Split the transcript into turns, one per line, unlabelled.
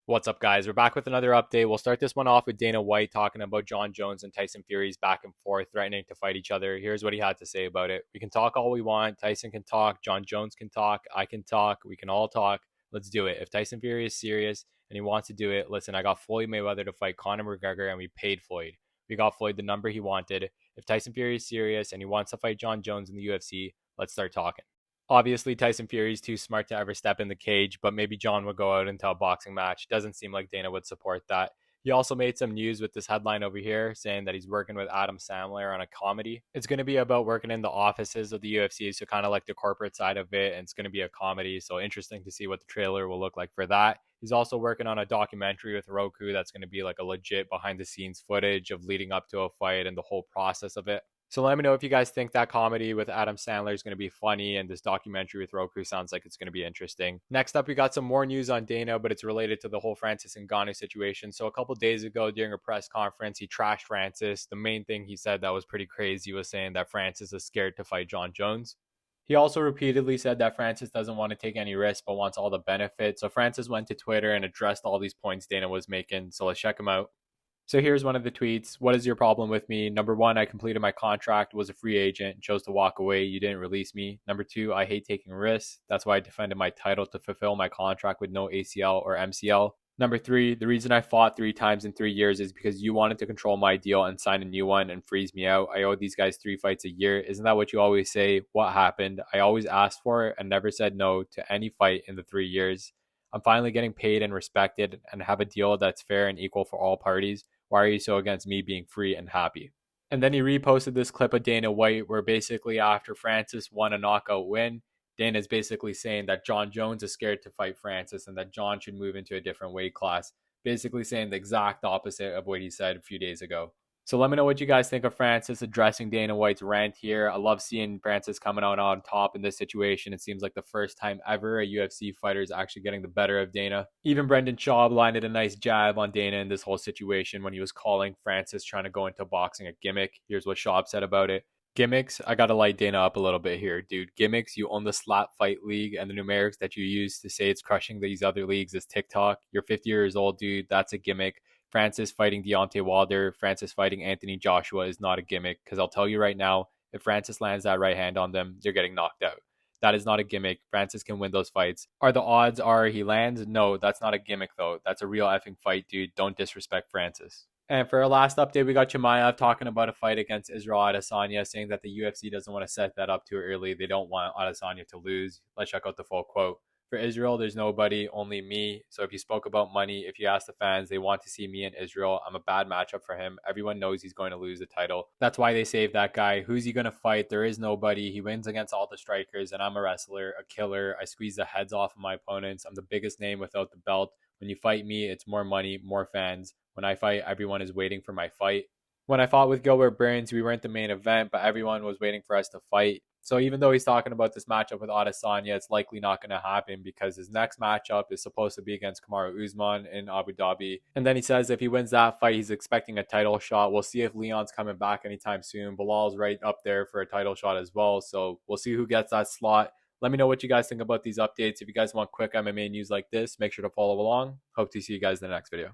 What's up, guys? We're back with another update. We'll start this one off with Dana White talking about Jon Jones and Tyson Fury's back and forth, threatening to fight each other. Here's what he had to say about it. We can talk all we want. Tyson can talk. Jon Jones can talk. I can talk. We can all talk. Let's do it. If Tyson Fury is serious and he wants to do it, listen, I got Floyd Mayweather to fight Conor McGregor and we paid Floyd. We got Floyd the number he wanted. If Tyson Fury is serious and he wants to fight Jon Jones in the UFC, let's start talking. Obviously, Tyson Fury is too smart to ever step in the cage, but maybe Jon would go out into a boxing match. Doesn't seem like Dana would support that. He also made some news with this headline over here saying that he's working with Adam Sandler on a comedy. It's going to be about working in the offices of the UFC, so kind of like the corporate side of it, and it's going to be a comedy. So interesting to see what the trailer will look like for that. He's also working on a documentary with Roku that's going to be like a legit behind the scenes footage of leading up to a fight and the whole process of it. So let me know if you guys think that comedy with Adam Sandler is going to be funny and this documentary with Roku sounds like it's going to be interesting. Next up, we got some more news on Dana, but it's related to the whole Francis Ngannou situation. So a couple days ago during a press conference, he trashed Francis. The main thing he said that was pretty crazy was saying that Francis is scared to fight Jon Jones. He also repeatedly said that Francis doesn't want to take any risks but wants all the benefits. So Francis went to Twitter and addressed all these points Dana was making. So let's check him out. So here's one of the tweets. What is your problem with me? Number one, I completed my contract, was a free agent, chose to walk away. You didn't release me. Number two, I hate taking risks. That's why I defended my title to fulfill my contract with no ACL or MCL. Number three, the reason I fought 3 times in 3 years is because you wanted to control my deal and sign a new one and freeze me out. I owe these guys 3 fights a year. Isn't that what you always say? What happened? I always asked for it and never said no to any fight in the 3 years. I'm finally getting paid and respected and have a deal that's fair and equal for all parties. Why are you so against me being free and happy? And then he reposted this clip of Dana White where basically after Francis won a knockout win, Dana's basically saying that Jon Jones is scared to fight Francis and that Jon should move into a different weight class. Basically saying the exact opposite of what he said a few days ago. So let me know what you guys think of Francis addressing Dana White's rant here. I love seeing Francis coming out on top in this situation. It seems like the first time ever a UFC fighter is actually getting the better of Dana. Even Brendan Schaub landed a nice jab on Dana in this whole situation when he was calling Francis trying to go into boxing a gimmick. Here's what Schaub said about it. Gimmicks, I gotta light Dana up a little bit here, dude. Gimmicks, you own the slap fight league, and the numerics that you use to say it's crushing these other leagues is TikTok. You're 50 years old, dude. That's a gimmick. Francis fighting Deontay Wilder, Francis fighting Anthony Joshua is not a gimmick, because I'll tell you right now, if Francis lands that right hand on them, they're getting knocked out. That is not a gimmick. Francis can win those fights. Are the odds he lands? No, that's not a gimmick though. That's a real effing fight, dude. Don't disrespect Francis. And for our last update, we got Chimaev talking about a fight against Israel Adesanya, saying that the UFC doesn't want to set that up too early. They don't want Adesanya to lose. Let's check out the full quote. For Israel, there's nobody, only me. So if you spoke about money, if you ask the fans, they want to see me in Israel. I'm a bad matchup for him. Everyone knows he's going to lose the title. That's why they saved that guy. Who's he going to fight? There is nobody. He wins against all the strikers, and I'm a wrestler, a killer. I squeeze the heads off of my opponents. I'm the biggest name without the belt. When you fight me, it's more money, more fans. When I fight, everyone is waiting for my fight. When I fought with Gilbert Burns, we weren't the main event, but everyone was waiting for us to fight. So even though he's talking about this matchup with Adesanya, it's likely not going to happen because his next matchup is supposed to be against Kamaru Usman in Abu Dhabi. And then he says if he wins that fight, he's expecting a title shot. We'll see if Leon's coming back anytime soon. Bilal's right up there for a title shot as well. So we'll see who gets that slot. Let me know what you guys think about these updates. If you guys want quick MMA news like this, make sure to follow along. Hope to see you guys in the next video.